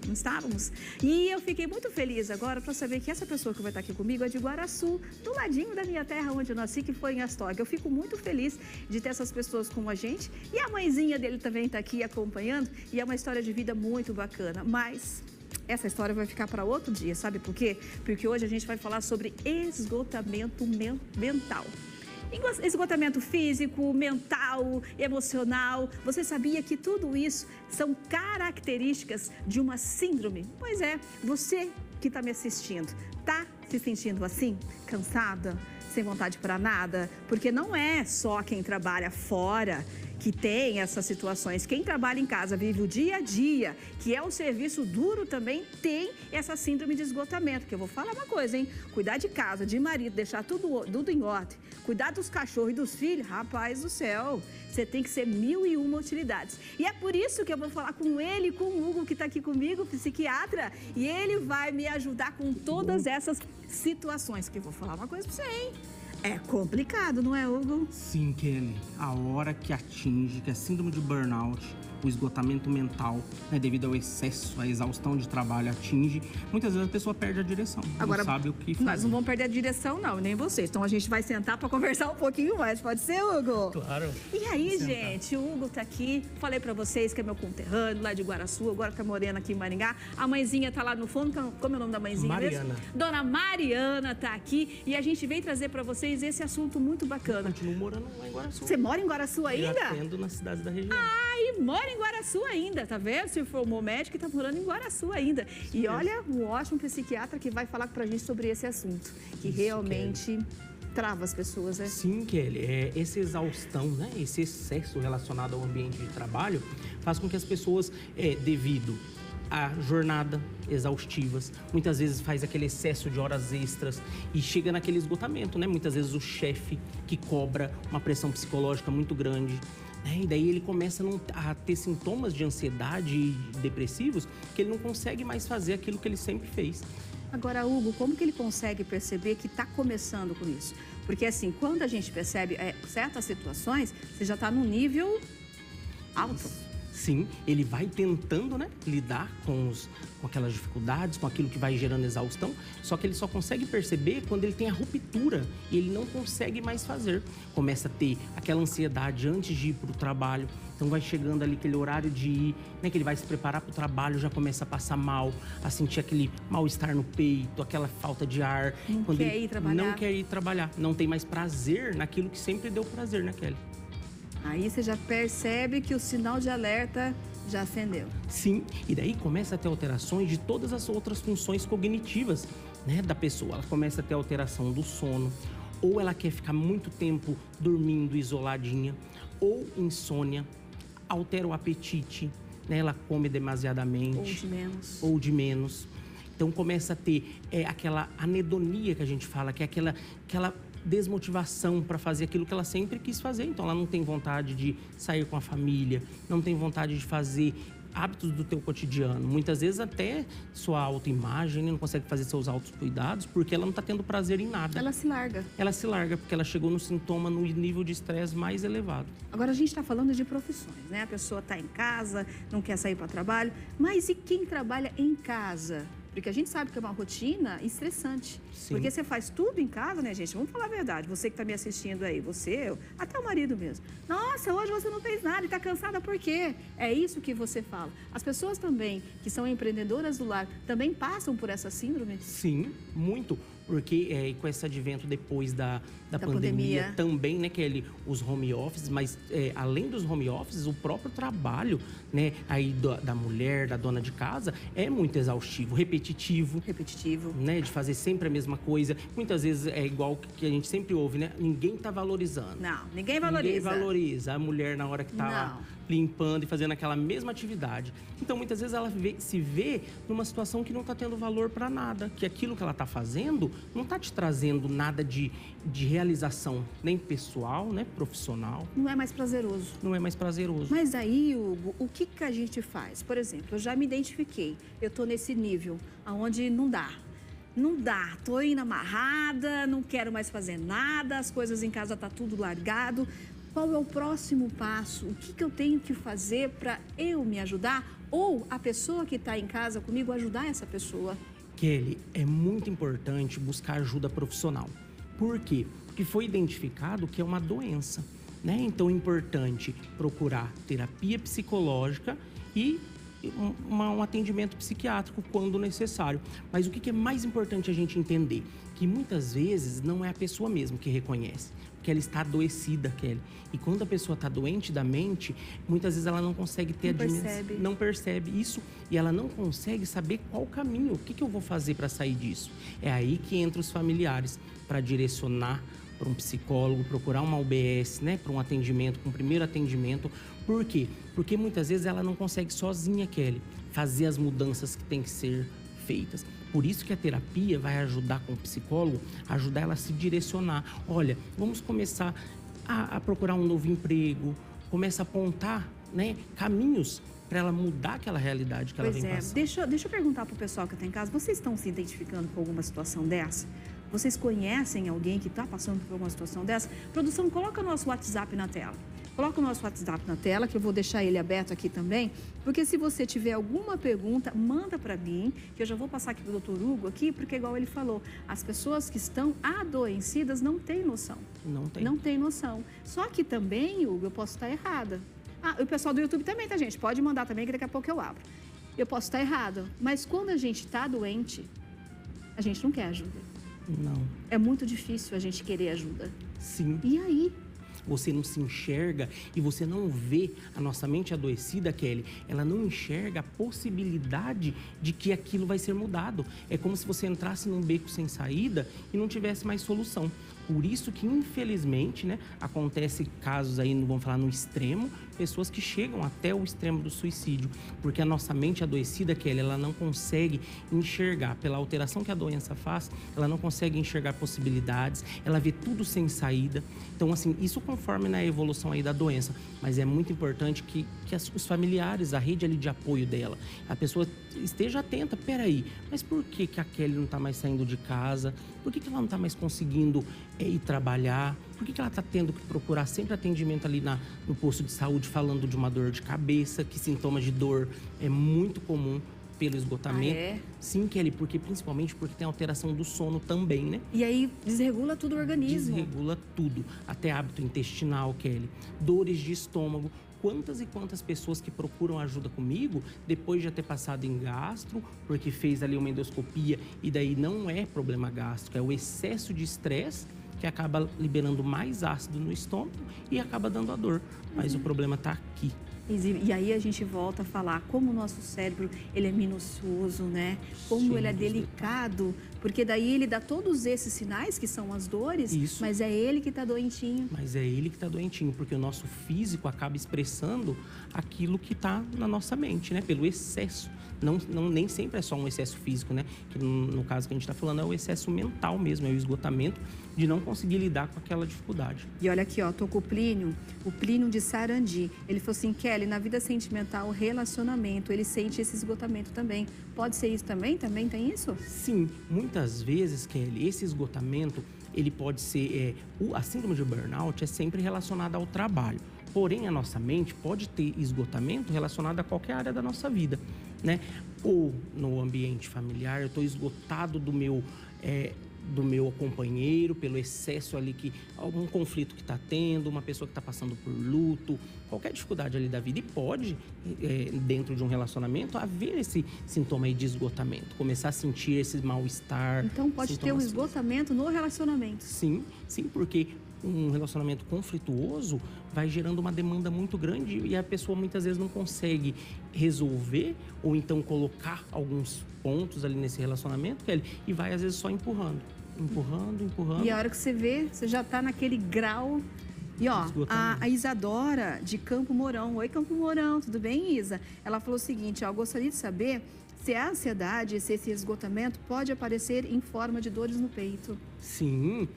Não estávamos. E eu fiquei muito feliz agora para saber que essa pessoa que vai estar aqui comigo é de Guaraçu, do ladinho da minha terra onde eu nasci, que foi em Astorga. Eu fico muito feliz de ter essas pessoas com a gente. E a mãezinha dele também está aqui acompanhando. E é uma história de vida muito bacana. Mas essa história vai ficar para outro dia, sabe por quê? Porque hoje a gente vai falar sobre esgotamento mental. Esgotamento físico, mental, emocional. Você sabia que tudo isso são características de uma síndrome? Pois é, você que está me assistindo, tá se sentindo assim? Cansada? Sem vontade para nada? Porque não é só quem trabalha fora que tem essas situações. Quem trabalha em casa, vive o dia a dia, que é um serviço duro também, tem essa síndrome de esgotamento. Que eu vou falar uma coisa, hein? Cuidar de casa, de marido, deixar tudo em ordem, cuidar dos cachorros e dos filhos, rapaz do céu, você tem que ser 1001 utilidades. E é por isso que eu vou falar com ele, com o Hugo, que está aqui comigo, psiquiatra, e ele vai me ajudar com todas essas situações. Que eu vou falar uma coisa para você, hein? É complicado, não é, Hugo? Sim, Kelly. A hora que atinge, que é síndrome de burnout, o esgotamento mental, né, devido ao excesso, à exaustão de trabalho atinge, muitas vezes a pessoa perde a direção. Agora, não sabe o que fazer. Nós não vamos perder a direção, não, nem vocês. Então a gente vai sentar para conversar um pouquinho mais. Pode ser, Hugo? Claro. E aí, gente, o Hugo tá aqui. Falei para vocês que é meu conterrâneo, lá de Guaraçu, agora tá morando aqui em Maringá. A mãezinha tá lá no fundo. Como é o nome da mãezinha Mariana. mesmo? Dona Mariana tá aqui. E a gente veio trazer para vocês esse assunto muito bacana. Eu continuo morando lá em Guaraçu. Você mora em Guaraçu ainda? Eu atendo nas cidades da região. E mora em Guaraçu ainda, tá vendo? Se formou médico e tá morando em Guaraçu ainda. Isso e mesmo. Olha, um ótimo psiquiatra que vai falar pra gente sobre esse assunto, que Isso, realmente trava as pessoas, né? Essa Kelly, essa exaustão, né? Esse excesso relacionado ao ambiente de trabalho faz com que as pessoas, devido à jornada exaustivas, muitas vezes faz aquele excesso de horas extras e chega naquele esgotamento, né? Muitas vezes o chefe que cobra uma pressão psicológica muito grande. E daí ele começa a ter sintomas de ansiedade e depressivos que ele não consegue mais fazer aquilo que ele sempre fez. Agora, Hugo, como que ele consegue perceber que está começando com isso? Porque assim, quando a gente percebe certas situações, você já está num nível alto. Sim, ele vai tentando, né, lidar com aquelas dificuldades, com aquilo que vai gerando exaustão, só que ele só consegue perceber quando ele tem a ruptura e ele não consegue mais fazer. Começa a ter aquela ansiedade antes de ir para o trabalho, então vai chegando ali aquele horário de ir, né, que ele vai se preparar para o trabalho, já começa a passar mal, a sentir aquele mal-estar no peito, aquela falta de ar. Não quer ir trabalhar. Não quer ir trabalhar, não tem mais prazer naquilo que sempre deu prazer, né, Kelly? Aí você já percebe que o sinal de alerta já acendeu. Sim, e daí começa a ter alterações de todas as outras funções cognitivas, né, da pessoa. Ela começa a ter alteração do sono, ou ela quer ficar muito tempo dormindo isoladinha, ou insônia, altera o apetite, né, ela come demasiadamente. Ou de menos. Ou de menos. Então começa a ter aquela anedonia que a gente fala, que é aquela desmotivação para fazer aquilo que ela sempre quis fazer. Então ela não tem vontade de sair com a família, não tem vontade de fazer hábitos do teu cotidiano. Muitas vezes até sua autoimagem, não consegue fazer seus autocuidados porque ela não está tendo prazer em nada. Ela se larga. Ela se larga porque ela chegou no sintoma, no nível de estresse mais elevado. Agora a gente está falando de profissões, né? A pessoa está em casa, não quer sair para trabalho, mas e quem trabalha em casa? Porque a gente sabe que é uma rotina estressante. Sim. Porque você faz tudo em casa, né, gente? Vamos falar a verdade. Você que está me assistindo aí, você, até o marido mesmo. Nossa, hoje você não fez nada e está cansada por quê? É isso que você fala. As pessoas também, que são empreendedoras do lar, também passam por essa síndrome? Sim, muito. Porque com esse advento depois da pandemia também, né, que os home offices, mas além dos home offices, o próprio trabalho, né, aí da mulher, da dona de casa, é muito exaustivo, repetitivo. Repetitivo. Né, de fazer sempre a mesma coisa. Muitas vezes é igual que a gente sempre ouve, né? Ninguém tá valorizando. Não, ninguém valoriza. Ninguém valoriza a mulher na hora que tá lá limpando e fazendo aquela mesma atividade. Então, muitas vezes ela se vê numa situação que não tá tendo valor para nada, que aquilo que ela tá fazendo não tá te trazendo nada de realização, nem pessoal, né, profissional. Não é mais prazeroso. Não é mais prazeroso. Mas aí, Hugo, o que a gente faz? Por exemplo, eu já me identifiquei. Eu tô nesse nível onde não dá. Não dá, tô indo amarrada, não quero mais fazer nada, as coisas em casa tá tudo largado. qual é o próximo passo, o que eu tenho que fazer para eu me ajudar ou a pessoa que está em casa comigo ajudar essa pessoa. Kelly, é muito importante buscar ajuda profissional. Por quê? Porque foi identificado que é uma doença, né? Então é importante procurar terapia psicológica e um atendimento psiquiátrico quando necessário. Mas o que é mais importante a gente entender? Que muitas vezes não é a pessoa mesmo que reconhece, porque ela está adoecida, Kelly. E quando a pessoa está doente da mente, muitas vezes ela não consegue ter não percebe isso e ela não consegue saber qual o caminho, o que eu vou fazer para sair disso. É aí que entra os familiares para direcionar para um psicólogo, procurar uma UBS, né, para um atendimento, para um primeiro atendimento. Por quê? Porque muitas vezes ela não consegue sozinha, Kelly, fazer as mudanças que tem que ser feitas. Por isso que a terapia vai ajudar com o psicólogo, ajudar ela a se direcionar. Olha, vamos começar a procurar um novo emprego, começa a apontar, né, caminhos para ela mudar aquela realidade que ela vem passando. Deixa eu perguntar para o pessoal que está em casa, vocês estão se identificando com alguma situação dessa? Vocês conhecem alguém que está passando por alguma situação dessa? Produção, coloca o nosso WhatsApp na tela. Coloca o nosso WhatsApp na tela, que eu vou deixar ele aberto aqui também, porque se você tiver alguma pergunta, manda para mim, que eu já vou passar aqui para o Dr. Hugo aqui, porque igual ele falou, as pessoas que estão adoecidas não têm noção. Não tem noção. Só que também, Hugo, eu posso estar errada. O pessoal do YouTube também, tá, gente? Pode mandar também, que daqui a pouco eu abro. Eu posso estar errada, mas quando a gente está doente, a gente não quer ajuda. Não. É muito difícil a gente querer ajuda. Sim. E aí? Você não se enxerga e você não vê a nossa mente adoecida, Kelly. Ela não enxerga a possibilidade de que aquilo vai ser mudado. É como se você entrasse num beco sem saída e não tivesse mais solução. Por isso que, infelizmente, né, acontece casos aí, não vamos falar no extremo, pessoas que chegam até o extremo do suicídio. Porque a nossa mente adoecida, Kelly, ela não consegue enxergar, pela alteração que a doença faz, ela não consegue enxergar possibilidades, ela vê tudo sem saída. Então, assim, isso conforme na evolução aí da doença. Mas é muito importante que os familiares, a rede ali de apoio dela, a pessoa esteja atenta. Peraí, mas por que a Kelly não está mais saindo de casa? Por que ela não está mais conseguindo ir trabalhar? Por que ela está tendo que procurar sempre atendimento ali no posto de saúde falando de uma dor de cabeça, que sintomas de dor é muito comum pelo esgotamento? Sim, Kelly, principalmente porque tem alteração do sono também, né? E aí desregula tudo o organismo. Desregula tudo, até hábito intestinal, Kelly, dores de estômago. Quantas e quantas pessoas que procuram ajuda comigo, depois de já ter passado em gastro, porque fez ali uma endoscopia, e daí não é problema gástrico, é o excesso de estresse que acaba liberando mais ácido no estômago e acaba dando a dor. Mas o problema está aqui. E aí a gente volta a falar como o nosso cérebro, ele é minucioso, né? Como ele é delicado, porque daí ele dá todos esses sinais que são as dores, mas é ele que está doentinho. Mas é ele que está doentinho, porque o nosso físico acaba expressando aquilo que está na nossa mente, né? Pelo excesso. Nem sempre é só um excesso físico, né? Que no caso que a gente está falando é o excesso mental mesmo, é o esgotamento de não conseguir lidar com aquela dificuldade. E olha aqui, ó, tô com o Plínio de Sarandi. Ele falou assim, Kelly, na vida sentimental, relacionamento, ele sente esse esgotamento também. Pode ser isso também? Também tem isso? Sim, muitas vezes, Kelly, esse esgotamento, ele pode ser... a síndrome de burnout é sempre relacionada ao trabalho. Porém, a nossa mente pode ter esgotamento relacionado a qualquer área da nossa vida, né? Ou no ambiente familiar, eu estou esgotado do meu companheiro, pelo excesso ali, algum conflito que está tendo, uma pessoa que está passando por luto, qualquer dificuldade ali da vida. E pode, dentro de um relacionamento, haver esse sintoma aí de esgotamento, começar a sentir esse mal-estar. Então pode ter um esgotamento no relacionamento. Sim, porque um relacionamento conflituoso vai gerando uma demanda muito grande e a pessoa muitas vezes não consegue resolver ou então colocar alguns pontos ali nesse relacionamento, Kelly, e vai às vezes só empurrando. E a hora que você vê, você já está naquele grau. E ó, a Isadora de Campo Mourão. Oi, Campo Mourão, tudo bem, Isa? Ela falou o seguinte, ó, eu gostaria de saber se a ansiedade, se esse esgotamento pode aparecer em forma de dores no peito. Sim.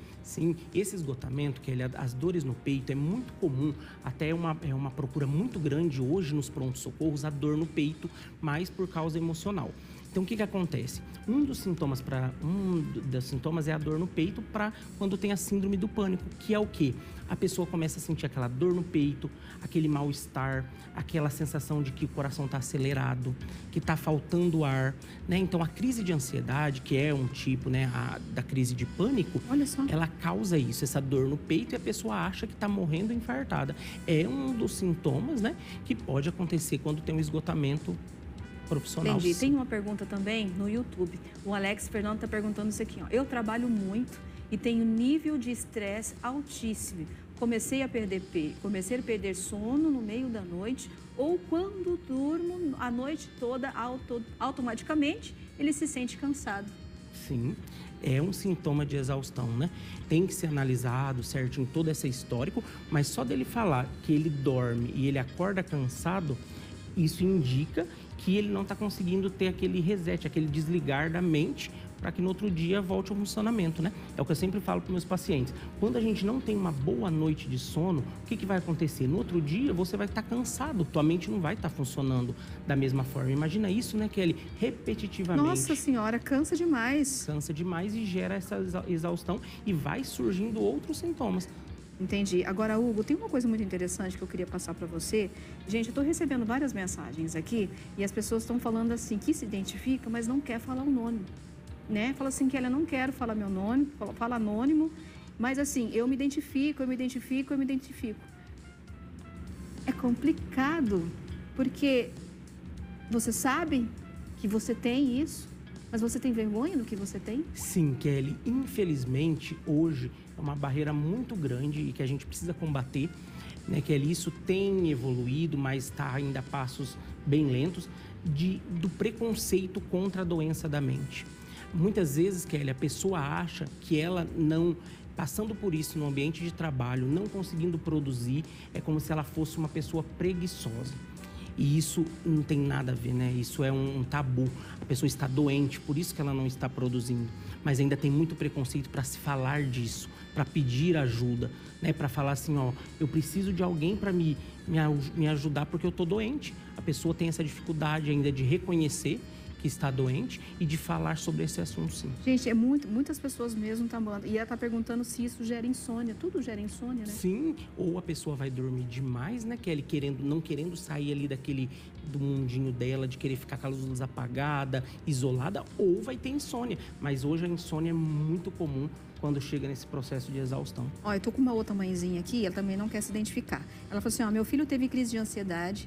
Esse esgotamento, que as dores no peito, é muito comum, até é uma procura muito grande hoje nos prontos-socorros, a dor no peito, mas por causa emocional. Então, o que acontece? Um dos sintomas é a dor no peito para quando tem a síndrome do pânico, que é o quê? A pessoa começa a sentir aquela dor no peito, aquele mal-estar, aquela sensação de que o coração está acelerado, que está faltando ar, né? Então, a crise de ansiedade, que é um tipo, né, da crise de pânico, Olha só. ela causa isso, essa dor no peito, e a pessoa acha que está morrendo infartada. É um dos sintomas, né, que pode acontecer quando tem um esgotamento profissional. Entendi. Tem uma pergunta também no YouTube. O Alex Fernando está perguntando isso aqui, ó. Eu trabalho muito e tenho nível de estresse altíssimo. Comecei a perder sono no meio da noite ou quando durmo a noite toda, automaticamente ele se sente cansado. Sim, é um sintoma de exaustão, né? Tem que ser analisado certinho todo esse histórico, mas só dele falar que ele dorme e ele acorda cansado, isso indica que ele não está conseguindo ter aquele reset, aquele desligar da mente para que no outro dia volte ao funcionamento, né? É o que eu sempre falo para meus pacientes. Quando a gente não tem uma boa noite de sono, o que vai acontecer? No outro dia você vai estar cansado, tua mente não vai estar funcionando da mesma forma. Imagina isso, né, Kelly? Repetitivamente. Nossa senhora, cansa demais. Cansa demais e gera essa exaustão e vai surgindo outros sintomas. Entendi. Agora, Hugo, tem uma coisa muito interessante que eu queria passar para você. Gente, eu estou recebendo várias mensagens aqui e as pessoas estão falando assim, que se identifica, mas não quer falar o nome, né? Fala assim, que ela não quero falar meu nome, fala anônimo, mas assim, eu me identifico. É complicado, porque você sabe que você tem isso, mas você tem vergonha do que você tem? Sim, Kelly. Infelizmente, hoje é uma barreira muito grande e que a gente precisa combater, né, Kelly? Isso tem evoluído, mas está ainda a passos bem lentos, do preconceito contra a doença da mente. Muitas vezes, Kelly, a pessoa acha que ela não... Passando por isso no ambiente de trabalho, não conseguindo produzir, é como se ela fosse uma pessoa preguiçosa. E isso não tem nada a ver, né? Isso é um tabu. A pessoa está doente, por isso que ela não está produzindo. Mas ainda tem muito preconceito para se falar disso, para pedir ajuda, né? Para falar assim, ó, eu preciso de alguém para me ajudar porque eu tô doente. A pessoa tem essa dificuldade ainda de reconhecer que está doente e de falar sobre esse assunto, sim. Gente, muitas pessoas mesmo estão falando. E ela está perguntando se isso gera insônia. Tudo gera insônia, né? Sim, ou a pessoa vai dormir demais, né, Kelly? Não querendo sair ali do mundinho dela, de querer ficar com a luz apagada, isolada, ou vai ter insônia. Mas hoje a insônia é muito comum quando chega nesse processo de exaustão. Ó, eu tô com uma outra mãezinha aqui, ela também não quer se identificar. Ela falou assim, ó, meu filho teve crise de ansiedade,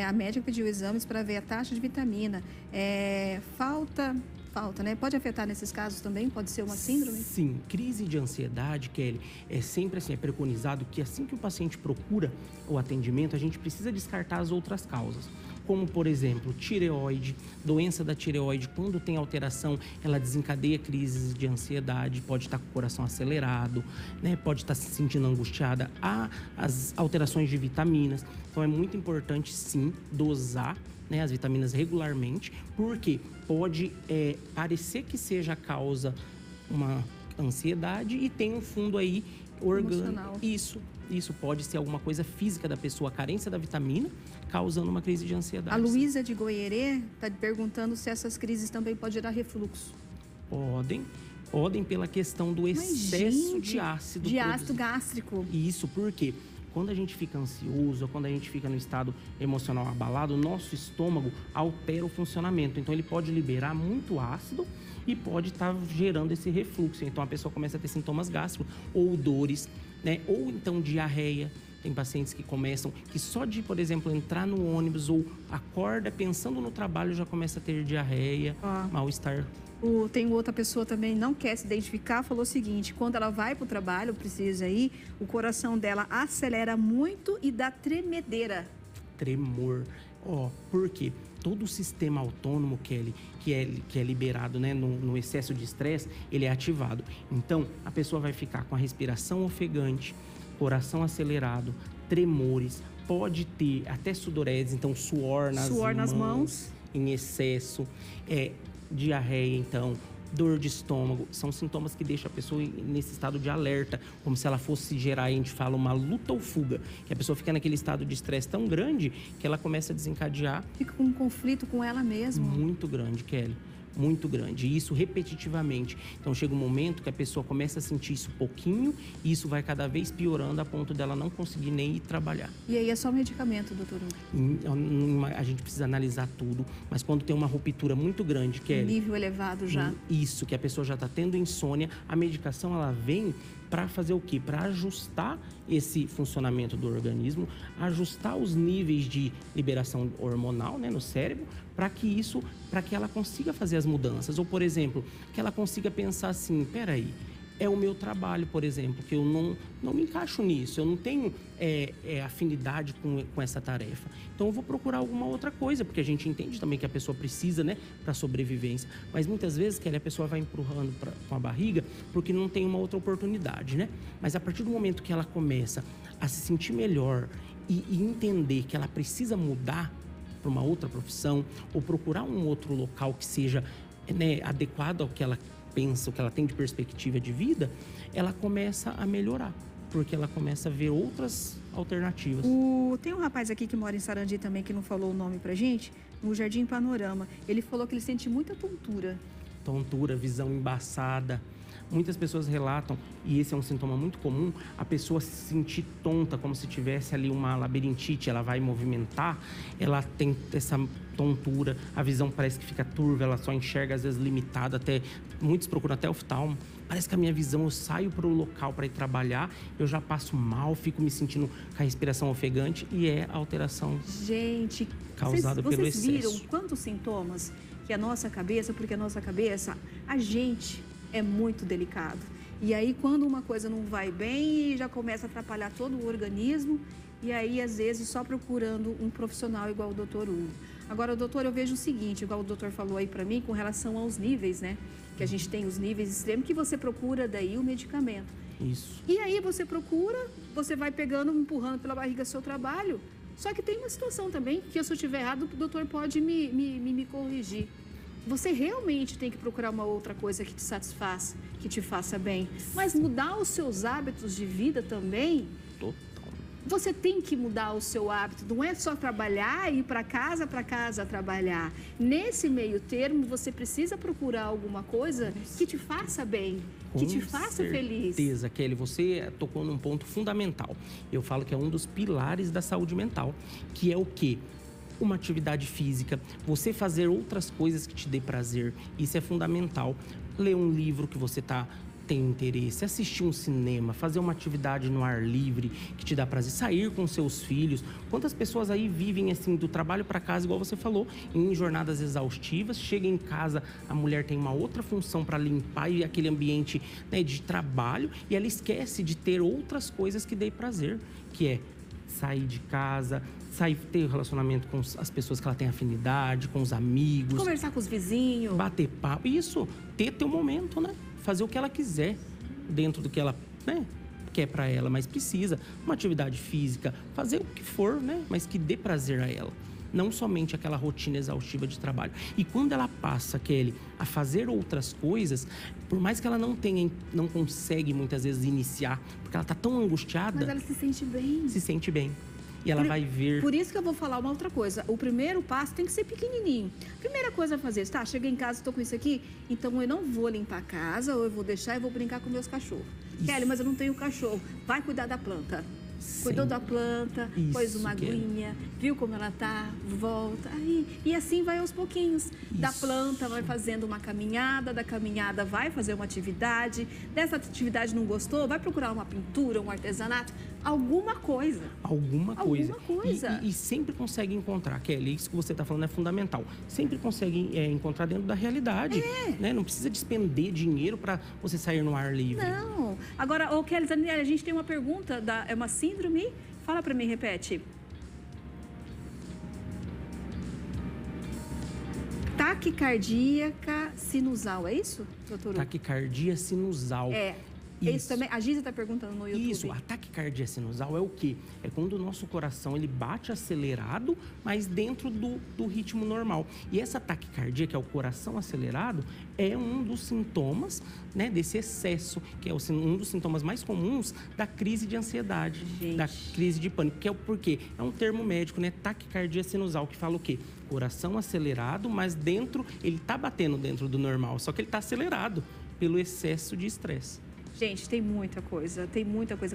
a médica pediu exames para ver a taxa de vitamina. Falta, né? Pode afetar nesses casos também? Pode ser uma síndrome? Sim, crise de ansiedade, Kelly, é sempre assim, é preconizado que assim que o paciente procura o atendimento, a gente precisa descartar as outras causas. Como, por exemplo, tireoide, doença da tireoide, quando tem alteração, ela desencadeia crises de ansiedade, pode estar com o coração acelerado, né? Pode estar se sentindo angustiada. Há as alterações de vitaminas, então é muito importante, sim, dosar, né, as vitaminas regularmente, porque pode parecer que seja a causa uma ansiedade e tem um fundo aí orgânico. Isso pode ser alguma coisa física da pessoa, a carência da vitamina, causando uma crise de ansiedade. A Luísa de Goierê está perguntando se essas crises também podem gerar refluxo. Podem pela questão do excesso de ácido. De ácido gástrico. Isso, porque quando a gente fica ansioso, quando a gente fica no estado emocional abalado, o nosso estômago altera o funcionamento. Então, ele pode liberar muito ácido e pode estar gerando esse refluxo. Então, a pessoa começa a ter sintomas gástricos ou dores, né? Ou então diarreia. Tem pacientes que começam, que só de, por exemplo, entrar no ônibus ou acorda pensando no trabalho já começa a ter diarreia, mal-estar. Tem outra pessoa também, não quer se identificar, falou o seguinte, quando ela vai para o trabalho, precisa ir, o coração dela acelera muito e dá tremedeira. Tremor. Por quê? Todo o sistema autônomo, Kelly, que é liberado, né, no excesso de estresse, ele é ativado. Então, a pessoa vai ficar com a respiração ofegante, coração acelerado, tremores, pode ter até sudorese, então suor nas mãos em excesso, diarreia, então, dor de estômago, são sintomas que deixam a pessoa nesse estado de alerta, como se ela fosse gerar, a gente fala, uma luta ou fuga, que a pessoa fica naquele estado de estresse tão grande que ela começa a desencadear. Fica com um conflito com ela mesma. Muito grande, Kelly. Muito grande, e isso repetitivamente. Então chega um momento que a pessoa começa a sentir isso pouquinho e isso vai cada vez piorando a ponto dela não conseguir nem ir trabalhar. E aí é só medicamento, doutor? A gente precisa analisar tudo, mas quando tem uma ruptura muito grande, Kelly, nível elevado já. Isso, que a pessoa já está tendo insônia, a medicação ela vem para fazer o quê? Para ajustar esse funcionamento do organismo, ajustar os níveis de liberação hormonal, né, no cérebro, para que ela consiga fazer as mudanças. Ou, por exemplo, que ela consiga pensar assim, peraí, é o meu trabalho, por exemplo, que eu não me encaixo nisso, eu não tenho afinidade com essa tarefa. Então, eu vou procurar alguma outra coisa, porque a gente entende também que a pessoa precisa, né, para sobrevivência. Mas muitas vezes, Kelly, a pessoa vai empurrando com a barriga porque não tem uma outra oportunidade, né? Mas a partir do momento que ela começa a se sentir melhor e entender que ela precisa mudar para uma outra profissão ou procurar um outro local que seja, né, adequado ao que ela pensa, o que ela tem de perspectiva de vida, ela começa a melhorar, porque ela começa a ver outras alternativas. Tem um rapaz aqui que mora em Sarandi também, que não falou o nome pra gente, no Jardim Panorama. Ele falou que ele sente muita tontura. Tontura, visão embaçada. Muitas pessoas relatam, e esse é um sintoma muito comum, a pessoa se sentir tonta, como se tivesse ali uma labirintite, ela vai movimentar, ela tem essa tontura, a visão parece que fica turva, ela só enxerga às vezes limitada, até muitos procuram até oftalmo. Parece que a minha visão, eu saio para o local para ir trabalhar, eu já passo mal, fico me sentindo com a respiração ofegante e é alteração causada pelo excesso. Vocês viram quantos sintomas que a nossa cabeça, porque a nossa cabeça, a gente é muito delicado. E aí, quando uma coisa não vai bem, já começa a atrapalhar todo o organismo. E aí, às vezes, só procurando um profissional igual o doutor Hugo. Agora, doutor, eu vejo o seguinte, igual o doutor falou aí para mim, com relação aos níveis, né? Que a gente tem os níveis extremos, que você procura daí o medicamento. Isso. E aí, você procura, você vai pegando, empurrando pela barriga seu trabalho. Só que tem uma situação também, que se eu estiver errado, o doutor pode me corrigir. Você realmente tem que procurar uma outra coisa que te satisfaça, que te faça bem. Mas mudar os seus hábitos de vida também. Total. Você tem que mudar o seu hábito. Não é só trabalhar e ir para casa trabalhar. Nesse meio termo, você precisa procurar alguma coisa que te faça bem, que te faça feliz. Com certeza, Kelly. Você tocou num ponto fundamental. Eu falo que é um dos pilares da saúde mental, que é o quê? Uma atividade física, você fazer outras coisas que te dê prazer, isso é fundamental. Ler um livro que você tem interesse, assistir um cinema, fazer uma atividade no ar livre que te dá prazer, sair com seus filhos. Quantas pessoas aí vivem assim do trabalho para casa, igual você falou, em jornadas exaustivas, chega em casa, a mulher tem uma outra função para limpar e aquele ambiente, né, de trabalho, e ela esquece de ter outras coisas que dê prazer, que é sair de casa, ter relacionamento com as pessoas que ela tem afinidade, com os amigos. Conversar com os vizinhos. Bater papo. Isso, ter teu momento, né? Fazer o que ela quiser dentro do que ela, né, quer pra ela, mas precisa. Uma atividade física, fazer o que for, né? Mas que dê prazer a ela. Não somente aquela rotina exaustiva de trabalho. E quando ela passa, Kelly, a fazer outras coisas, por mais que ela não consegue muitas vezes iniciar, porque ela tá tão angustiada. Mas ela se sente bem. Se sente bem. E ela vai ver... Por isso que eu vou falar uma outra coisa. O primeiro passo tem que ser pequenininho. Primeira coisa a fazer, tá? Cheguei em casa, estou com isso aqui, então eu não vou limpar a casa, ou eu vou deixar e vou brincar com meus cachorros. Kelly, mas eu não tenho cachorro. Vai cuidar da planta. Sim. Cuidou da planta, pôs uma aguinha, viu como ela tá, volta. Aí, e assim vai aos pouquinhos. Isso. Da planta vai fazendo uma caminhada, da caminhada vai fazer uma atividade. Dessa atividade não gostou, vai procurar uma pintura, um artesanato, alguma coisa. Alguma coisa. E sempre consegue encontrar, Kelly, isso que você está falando é fundamental. Sempre consegue encontrar dentro da realidade. Né? Não precisa despender dinheiro para você sair no ar livre. Não. Agora, Kelly, a gente tem uma pergunta, é uma síndrome? Fala para mim, repete. Taquicardíaca sinusal, é isso, doutor? Taquicardia sinusal. Isso também. A Giza está perguntando no YouTube. Isso, ataque taquicardia sinusal é o quê? É quando o nosso coração ele bate acelerado, mas dentro do ritmo normal. E essa taquicardia, que é o coração acelerado, é um dos sintomas, né, desse excesso, que é um dos sintomas mais comuns da crise de ansiedade, da crise de pânico, que é o porquê? É um termo médico, né? Taquicardia sinusal, que fala o quê? Coração acelerado, mas ele está batendo dentro do normal, só que ele está acelerado pelo excesso de estresse. Gente, tem muita coisa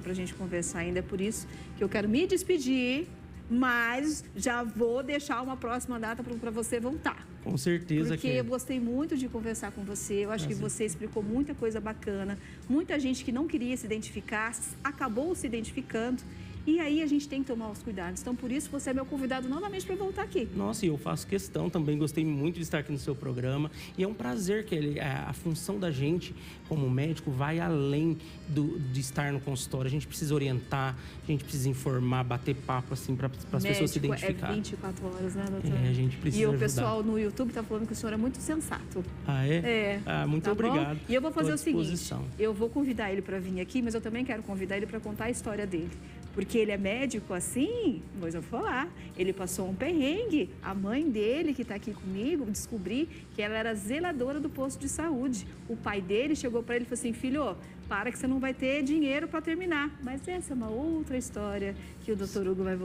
para a gente conversar ainda, é por isso que eu quero me despedir, mas já vou deixar uma próxima data para você voltar. Com certeza. Porque eu gostei muito de conversar com você, eu acho que você explicou muita coisa bacana, muita gente que não queria se identificar, acabou se identificando. E aí a gente tem que tomar os cuidados. Então, por isso, você é meu convidado novamente para voltar aqui. Nossa, e eu faço questão também. Gostei muito de estar aqui no seu programa. E é um prazer que a função da gente, como médico, vai além de estar no consultório. A gente precisa orientar, a gente precisa informar, bater papo, assim, para as pessoas se identificarem. É 24 horas, né, doutor? A gente precisa ajudar. E o pessoal no YouTube está falando que o senhor é muito sensato. Ah, é? Muito obrigado. E eu vou fazer o seguinte, eu vou convidar ele para vir aqui, mas eu também quero convidar ele para contar a história dele. Porque ele é médico assim, pois eu vou falar, ele passou um perrengue. A mãe dele, que está aqui comigo, descobri que ela era zeladora do posto de saúde. O pai dele chegou para ele e falou assim, filho, para que você não vai ter dinheiro para terminar. Mas essa é uma outra história que o doutor Hugo vai voltar.